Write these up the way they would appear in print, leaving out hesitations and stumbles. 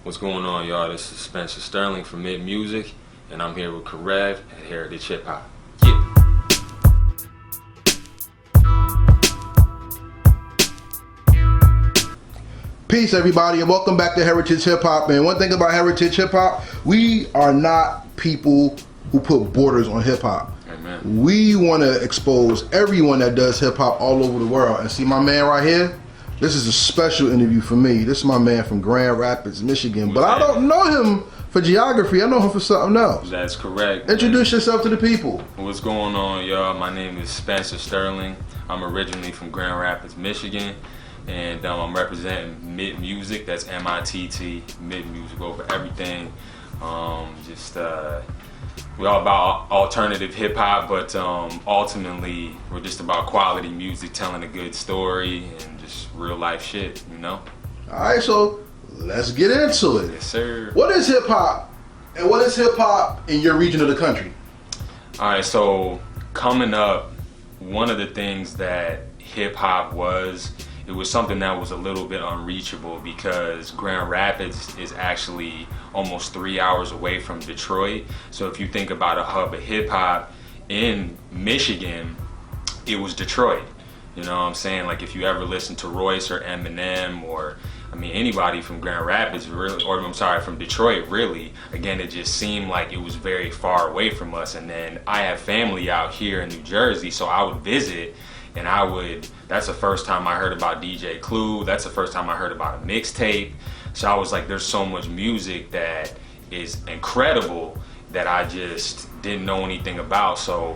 What's going on, y'all? This is Spencer Sterling from Mitt Music, and I'm here with Karev at Heritage Hip Hop. Yeah. Peace, everybody, and welcome back to Heritage Hip Hop. And one thing about Heritage Hip Hop, we are not people who put borders on hip hop. Amen. We want to expose everyone that does hip hop all over the world. And see my man right here? This is a special interview for me. This is my man from Grand Rapids, Michigan. But I don't know him for geography. I know him for something else. That's correct. Introduce yourself to the people. What's going on, y'all? My name is Spencer Sterling. I'm originally from Grand Rapids, Michigan. And I'm representing Mitt Music. That's M-I-T-T, Mitt Music over everything. We're all about alternative hip hop, but ultimately we're just about quality music, telling a good story, and just real life shit, you know? Alright, so let's get into it. Yes, sir. What is hip hop? And what is hip hop in your region of the country? Alright, so coming up, one of the things that hip hop was, it was something that was a little bit unreachable because Grand Rapids is actually almost 3 hours away from Detroit. So if you think about a hub of hip hop in Michigan, it was Detroit. You know what I'm saying? Like if you ever listen to Royce or Eminem or anybody from Grand Rapids really, or I'm sorry, from Detroit really, again, it just seemed like it was very far away from us. And then I have family out here in New Jersey, so I would visit. And that's the first time I heard about DJ Clue. That's the first time I heard about a mixtape. So I was like, there's so much music that is incredible that I just didn't know anything about. So,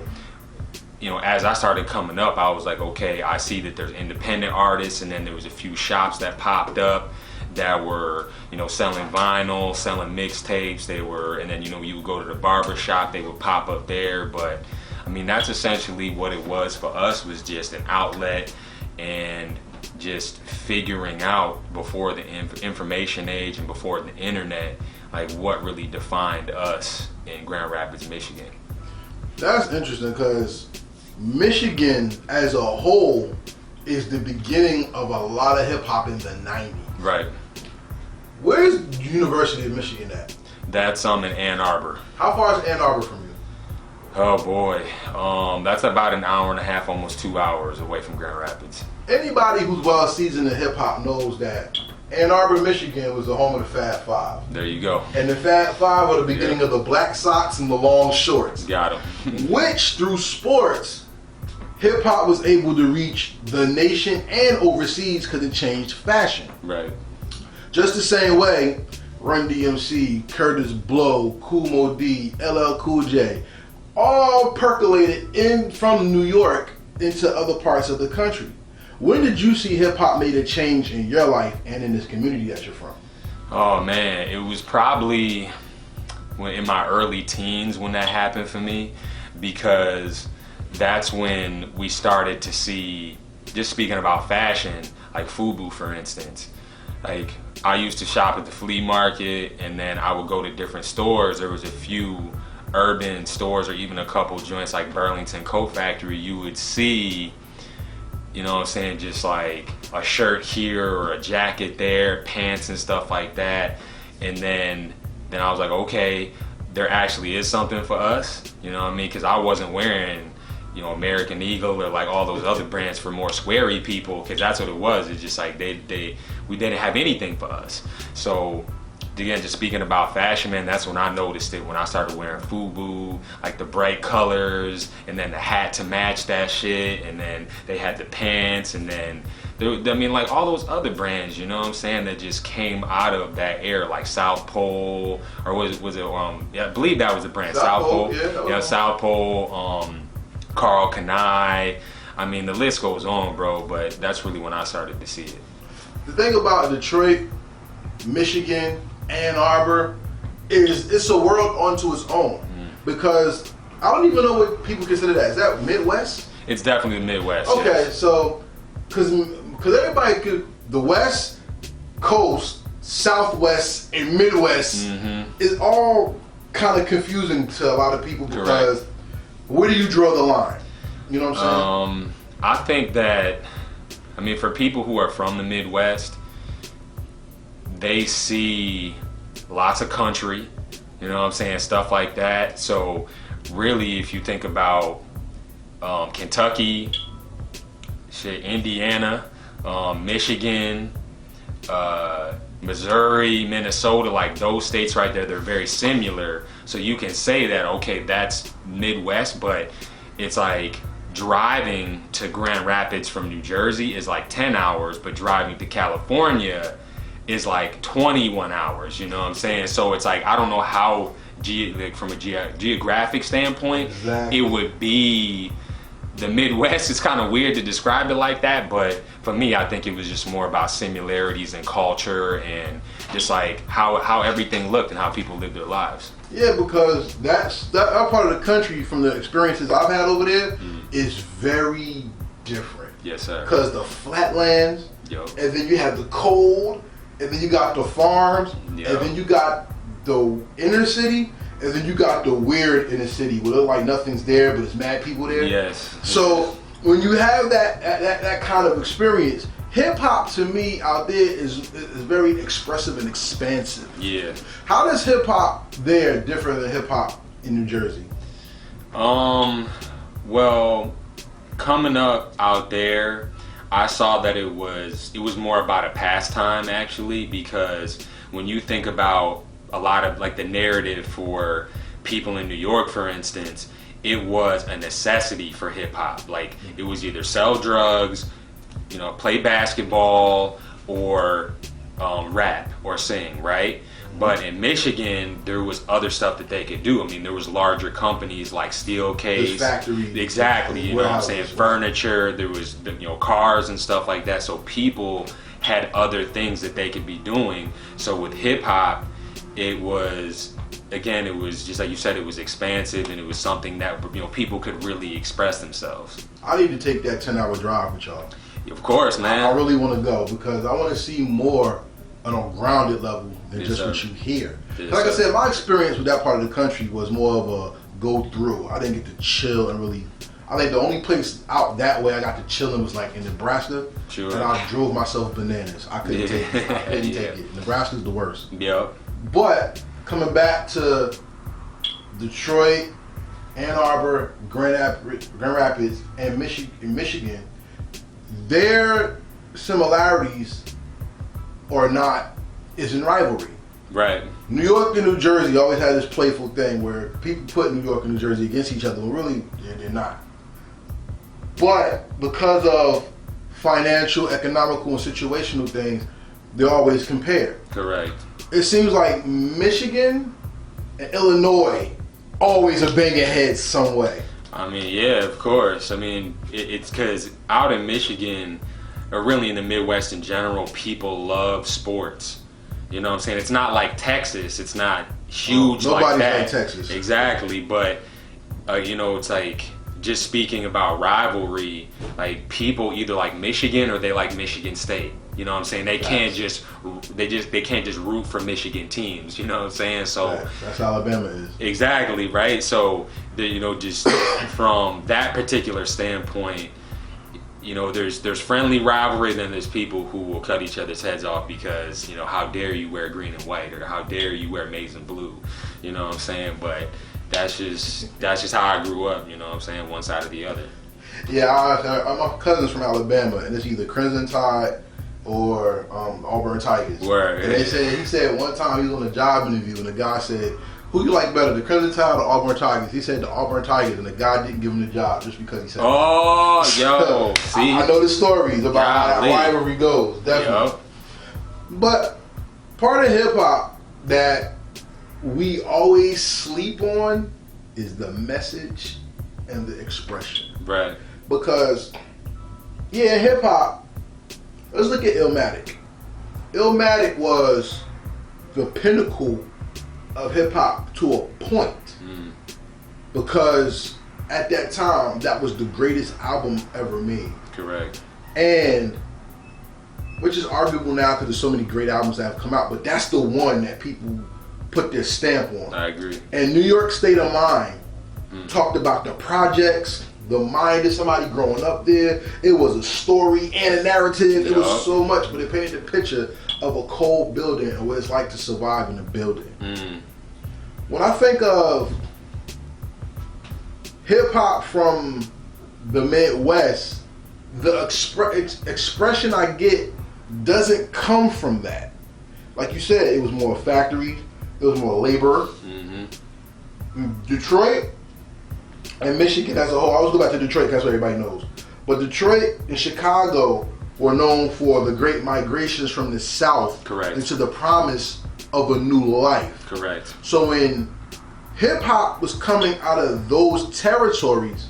you know, as I started coming up, I was like, okay, I see that there's independent artists, and then there was a few shops that popped up that were, you know, selling vinyl, selling mixtapes. And then, you know, you would go to the barber shop, they would pop up there. But that's essentially what it was for us, was just an outlet and just figuring out before the information age and before the internet, like what really defined us in Grand Rapids, Michigan. That's interesting because Michigan as a whole is the beginning of a lot of hip hop in the 90s. Right. Where's the University of Michigan at? That's in Ann Arbor. How far is Ann Arbor from you? Oh boy, that's about an hour and a half, almost 2 hours away from Grand Rapids. Anybody who's well seasoned in hip hop knows that Ann Arbor, Michigan was the home of the Fab Five. There you go. And the Fab Five were the beginning of the black socks and the long shorts. Got 'em. Which, through sports, hip hop was able to reach the nation and overseas because it changed fashion. Right. Just the same way, Run DMC, Curtis Blow, Kool Moe Dee, LL Cool J, all percolated in from New York into other parts of the country. When did you see hip hop made a change in your life and in this community that you're from? Oh man, it was probably in my early teens when that happened for me, because that's when we started to see, just speaking about fashion, like FUBU for instance. Like I used to shop at the flea market, and then I would go to different stores. There was a few urban stores or even a couple joints like Burlington Coat Factory. You would see, you know what I'm saying, just like a shirt here or a jacket there, pants and stuff like that. And then I was like, okay, there actually is something for us, you know what I mean? Because I wasn't wearing, you know, American Eagle or like all those other brands for more squarey people, because that's what it was. It's just like we didn't have anything for us. So again, just speaking about fashion, man, that's when I noticed it, when I started wearing FUBU, like the bright colors, and then the hat to match that shit, and then they had the pants, and then, like all those other brands, you know what I'm saying, that just came out of that era, like South Pole, or was it, yeah, I believe that was the brand, South Pole, yeah, South Pole, Carl Kanai, the list goes on, bro, but that's really when I started to see it. The thing about Detroit, Michigan, Ann Arbor, it's a world unto its own, because I don't even know what people consider that. Is that Midwest? It's definitely the Midwest. Okay, yes. So because everybody the West Coast, Southwest, and Midwest is all kind of confusing to a lot of people, because correct, where do you draw the line? You know what I'm saying? I think that, for people who are from the Midwest, they see lots of country, you know what I'm saying, stuff like that. So really, if you think about Kentucky, shit, Indiana, Michigan, Missouri, Minnesota, like those states right there, they're very similar. So you can say that, okay, that's Midwest, but it's like driving to Grand Rapids from New Jersey is like 10 hours, but driving to California is like 21 hours, you know what I'm saying? So it's like, I don't know how, like from a geographic standpoint, exactly, it would be the Midwest. It's kind of weird to describe it like that, but for me, I think it was just more about similarities in culture and just like how everything looked and how people lived their lives. Yeah, because that part of the country, from the experiences I've had over there, is very different. Yes, sir. Because the flatlands, Yo. and then you have the cold, and then you got the farms, Yo. and then you got the inner city, and then you got the weird inner city where it look like nothing's there, but it's mad people there. Yes. So when you have that kind of experience, hip hop to me out there is very expressive and expansive. Yeah. How does hip hop there differ than hip hop in New Jersey? Well, coming up out there, I saw that it was more about a pastime actually, because when you think about a lot of like the narrative for people in New York, for instance, it was a necessity for hip hop. Like it was either sell drugs, you know, play basketball, or rap or sing, right? But in Michigan, there was other stuff that they could do. I mean, there was larger companies like Steelcase, factories, exactly. You know what I'm saying? Furniture. There was, you know, cars and stuff like that. So people had other things that they could be doing. So with hip hop, it was, again, it was just like you said, it was expansive, and it was something that, you know, people could really express themselves. I need to take that 10-hour drive with y'all. Of course, man. I really want to go because I want to see more on a grounded level than just sir. what you hear. Yes, Like I sir. said, my experience with that part of the country was more of a go through. I didn't get to chill and really. I think the only place out that way I got to chill in was like in Nebraska. Sure. And I drove myself bananas. I couldn't take it. I couldn't Yeah. take it. Nebraska's the worst. Yep. But coming back to Detroit, Ann Arbor, Grand Rapids, and Michigan, their similarities or not is in rivalry. Right. New York and New Jersey always had this playful thing where people put New York and New Jersey against each other when really they're not. But because of financial, economical, and situational things, they're always compared. Correct. It seems like Michigan and Illinois always are banging heads some way. I mean, yeah, of course. I mean, it's because out in Michigan, or really in the Midwest in general, people love sports. You know what I'm saying? It's not like Texas. It's not huge like that. Like Texas. Exactly. But, you know, it's like, just speaking about rivalry, like people either like Michigan or they like Michigan State. You know what I'm saying? They can't just root for Michigan teams. You know what I'm saying? So that's how Alabama is. Exactly, right? So, you know, just from that particular standpoint, you know, there's friendly rivalry, then there's people who will cut each other's heads off because, you know, how dare you wear green and white, or how dare you wear maize and blue. You know what I'm saying? But that's just how I grew up, you know what I'm saying? One side or the other. Yeah, my cousin's from Alabama, and it's either Crimson Tide or Auburn Tigers. Word. And he said one time he was on a job interview, and the guy said, "Who you like better, the Crimson Tide or Auburn Tigers?" He said the Auburn Tigers, and the guy didn't give him the job just because he said. Oh, yo, see, I know the stories about how Golly. rivalry goes, definitely. Yo. But part of hip hop that we always sleep on is the message and the expression. Right. Because, yeah, hip hop, let's look at Illmatic. Illmatic was the pinnacle of hip hop to a point. Because at that time, that was the greatest album ever made. Correct. And, which is arguable now because there's so many great albums that have come out, but that's the one that people put their stamp on. I agree. And New York State of Mind talked about the projects, the mind of somebody growing up there. It was a story and a narrative. It was so much, but it painted the picture of a cold building and what it's like to survive in a building. Mm. When I think of hip hop from the Midwest, the expression I get doesn't come from that. Like you said, it was more factories, it was more labor. Mm-hmm. Detroit and Michigan as a whole, I always go back to Detroit because that's what everybody knows. But Detroit and Chicago were known for the great migrations from the South. Correct. Into the promise of a new life. Correct. So when hip hop was coming out of those territories,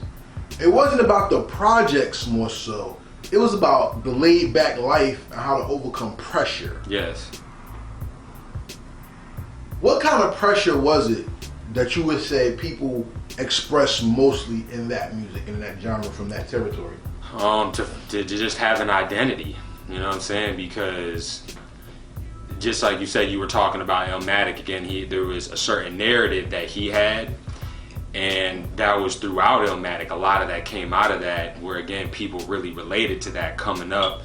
it wasn't about the projects more so. It was about the laid back life and how to overcome pressure. Yes. What kind of pressure was it that you would say people express mostly in that music, in that genre, from that territory? To just have an identity, you know what I'm saying? Because just like you said, you were talking about Illmatic again. There was a certain narrative that he had, and that was throughout Illmatic. A lot of that came out of that, where again people really related to that, coming up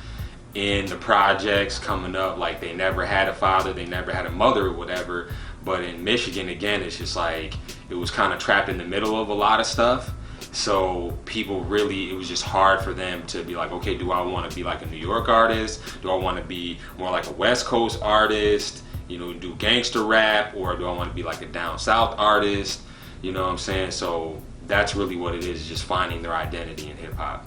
in the projects, coming up like they never had a father, they never had a mother or whatever. But in Michigan, again, it's just like it was kind of trapped in the middle of a lot of stuff. So people really, it was just hard for them to be like, okay, do I want to be like a New York artist? Do I want to be more like a West Coast artist? You know, do gangster rap? Or do I want to be like a down south artist? You know what I'm saying? So that's really what it is, just finding their identity in hip hop.